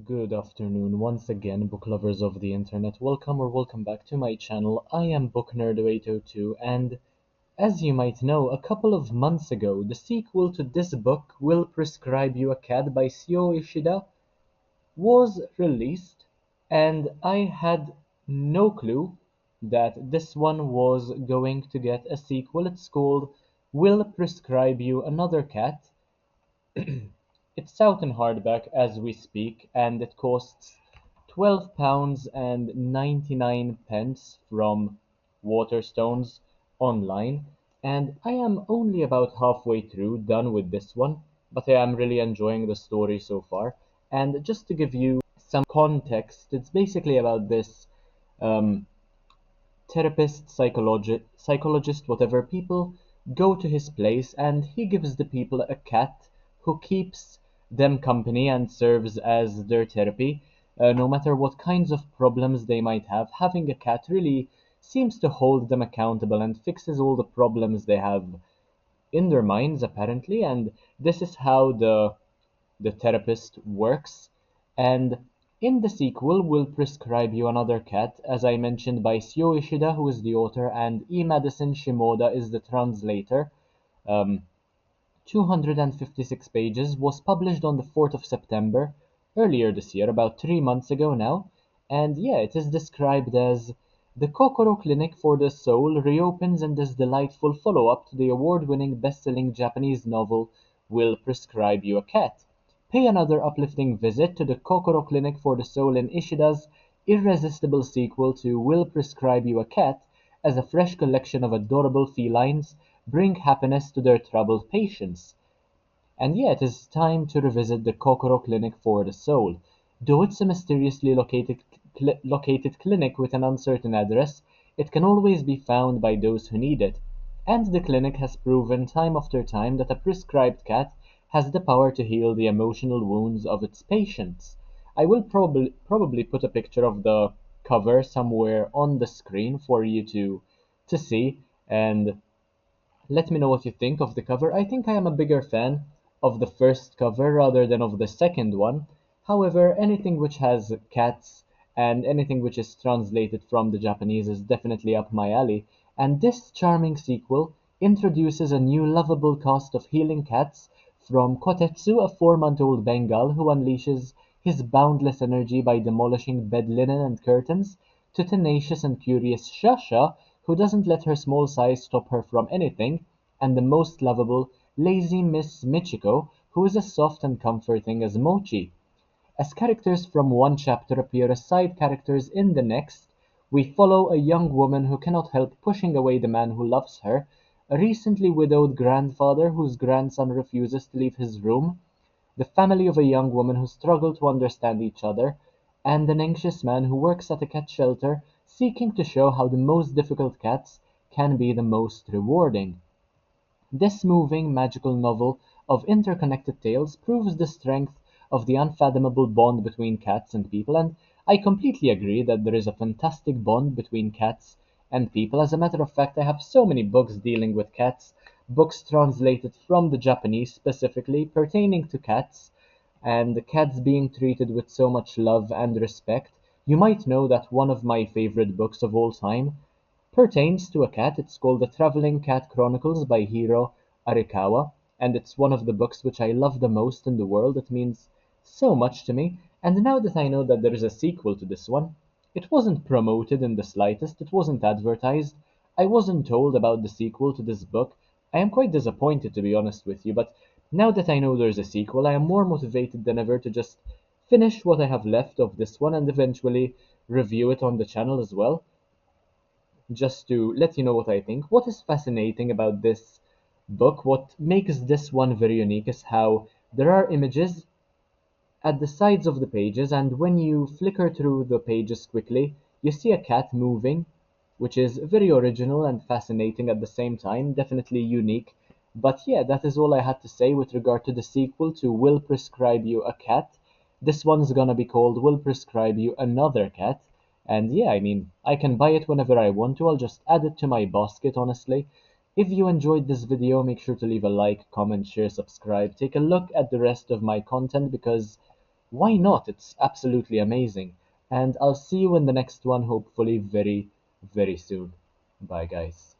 Good afternoon once again, book lovers of the internet. Welcome back to my channel. I am Book Nerd 802, and as you might know, a couple of months ago, the sequel to this book, Will Prescribe You a Cat by Syou Ishida, was released, and I had no clue that this one was going to get a sequel. It's called Will Prescribe You Another Cat. It's out in hardback as we speak, and it costs £12 and 99 pence from Waterstones online. And I am only about halfway through done with this one, but I am really enjoying the story so far. And just to give you some context, it's basically about this um, therapist, psychologist, whatever. People go to his place and he gives the people a cat who keeps them company and serves as their therapy. No matter what kinds of problems they might have, having a cat really seems to hold them accountable and fixes all the problems they have in their minds, apparently. And this is how the therapist works. And in the sequel, will prescribe you another cat, as I mentioned, by Syou Ishida, who is the author, and E. Madison Shimoda is the translator. Um, 256 pages, was published on the 4th of September, earlier this year, about 3 months ago now. And yeah, it is described as the Kokoro Clinic for the Soul reopens in this delightful follow up to the award winning best selling Japanese novel Will Prescribe You a Cat. Pay another uplifting visit to the Kokoro Clinic for the Soul in Ishida's irresistible sequel to Will Prescribe You a Cat, as a fresh collection of adorable felines bring happiness to their troubled patients. And yet it is time to revisit the Kokoro Clinic for the Soul. Though it's a mysteriously located clinic with an uncertain address, it can always be found by those who need it. And the clinic has proven time after time that a prescribed cat has the power to heal the emotional wounds of its patients. I will probably put a picture of the cover somewhere on the screen for you to see, and let me know what you think of the cover. I think I am a bigger fan of the first cover rather than of the second one. However, anything which has cats and anything which is translated from the Japanese is definitely up my alley. And this charming sequel introduces a new lovable cast of healing cats, from Kotetsu, a 4-month-old Bengal who unleashes his boundless energy by demolishing bed linen and curtains, to tenacious and curious Shasha, who doesn't let her small size stop her from anything, and the most lovable, lazy Miss Michiko, who is as soft and comforting as Mochi. As characters from one chapter appear as side characters in the next, we follow a young woman who cannot help pushing away the man who loves her, a recently widowed grandfather whose grandson refuses to leave his room, the family of a young woman who struggle to understand each other, and an anxious man who works at a cat shelter seeking to show how the most difficult cats can be the most rewarding. This moving, magical novel of interconnected tales proves the strength of the unfathomable bond between cats and people, and I completely agree that there is a fantastic bond between cats and people. As a matter of fact, I have so many books dealing with cats, books translated from the Japanese specifically pertaining to cats, and the cats being treated with so much love and respect. You might know that one of my favorite books of all time pertains to a cat. It's called The Traveling Cat Chronicles by Hiro Arikawa, and it's one of the books which I love the most in the world. It means so much to me. And now that I know that there is a sequel to this one, it wasn't promoted in the slightest, it wasn't advertised. I wasn't told about the sequel to this book. I am quite disappointed, to be honest with you, but now that I know there's a sequel, I am more motivated than ever to just finish what I have left of this one and eventually review it on the channel as well, just to let you know what I think. What is fascinating about this book, what makes this one very unique, is how there are images at the sides of the pages, and when you flicker through the pages quickly, you see a cat moving, which is very original and fascinating at the same time, definitely unique. But yeah, that is all I had to say with regard to the sequel to Will Prescribe You a Cat. This one's gonna be called Will Prescribe You Another Cat. And yeah, I mean, I can buy it whenever I want to. I'll just add it to my basket, honestly. If you enjoyed this video, make sure to leave a like, comment, share, subscribe. Take a look at the rest of my content because why not? It's absolutely amazing. And I'll see you in the next one, hopefully very, very soon. Bye, guys.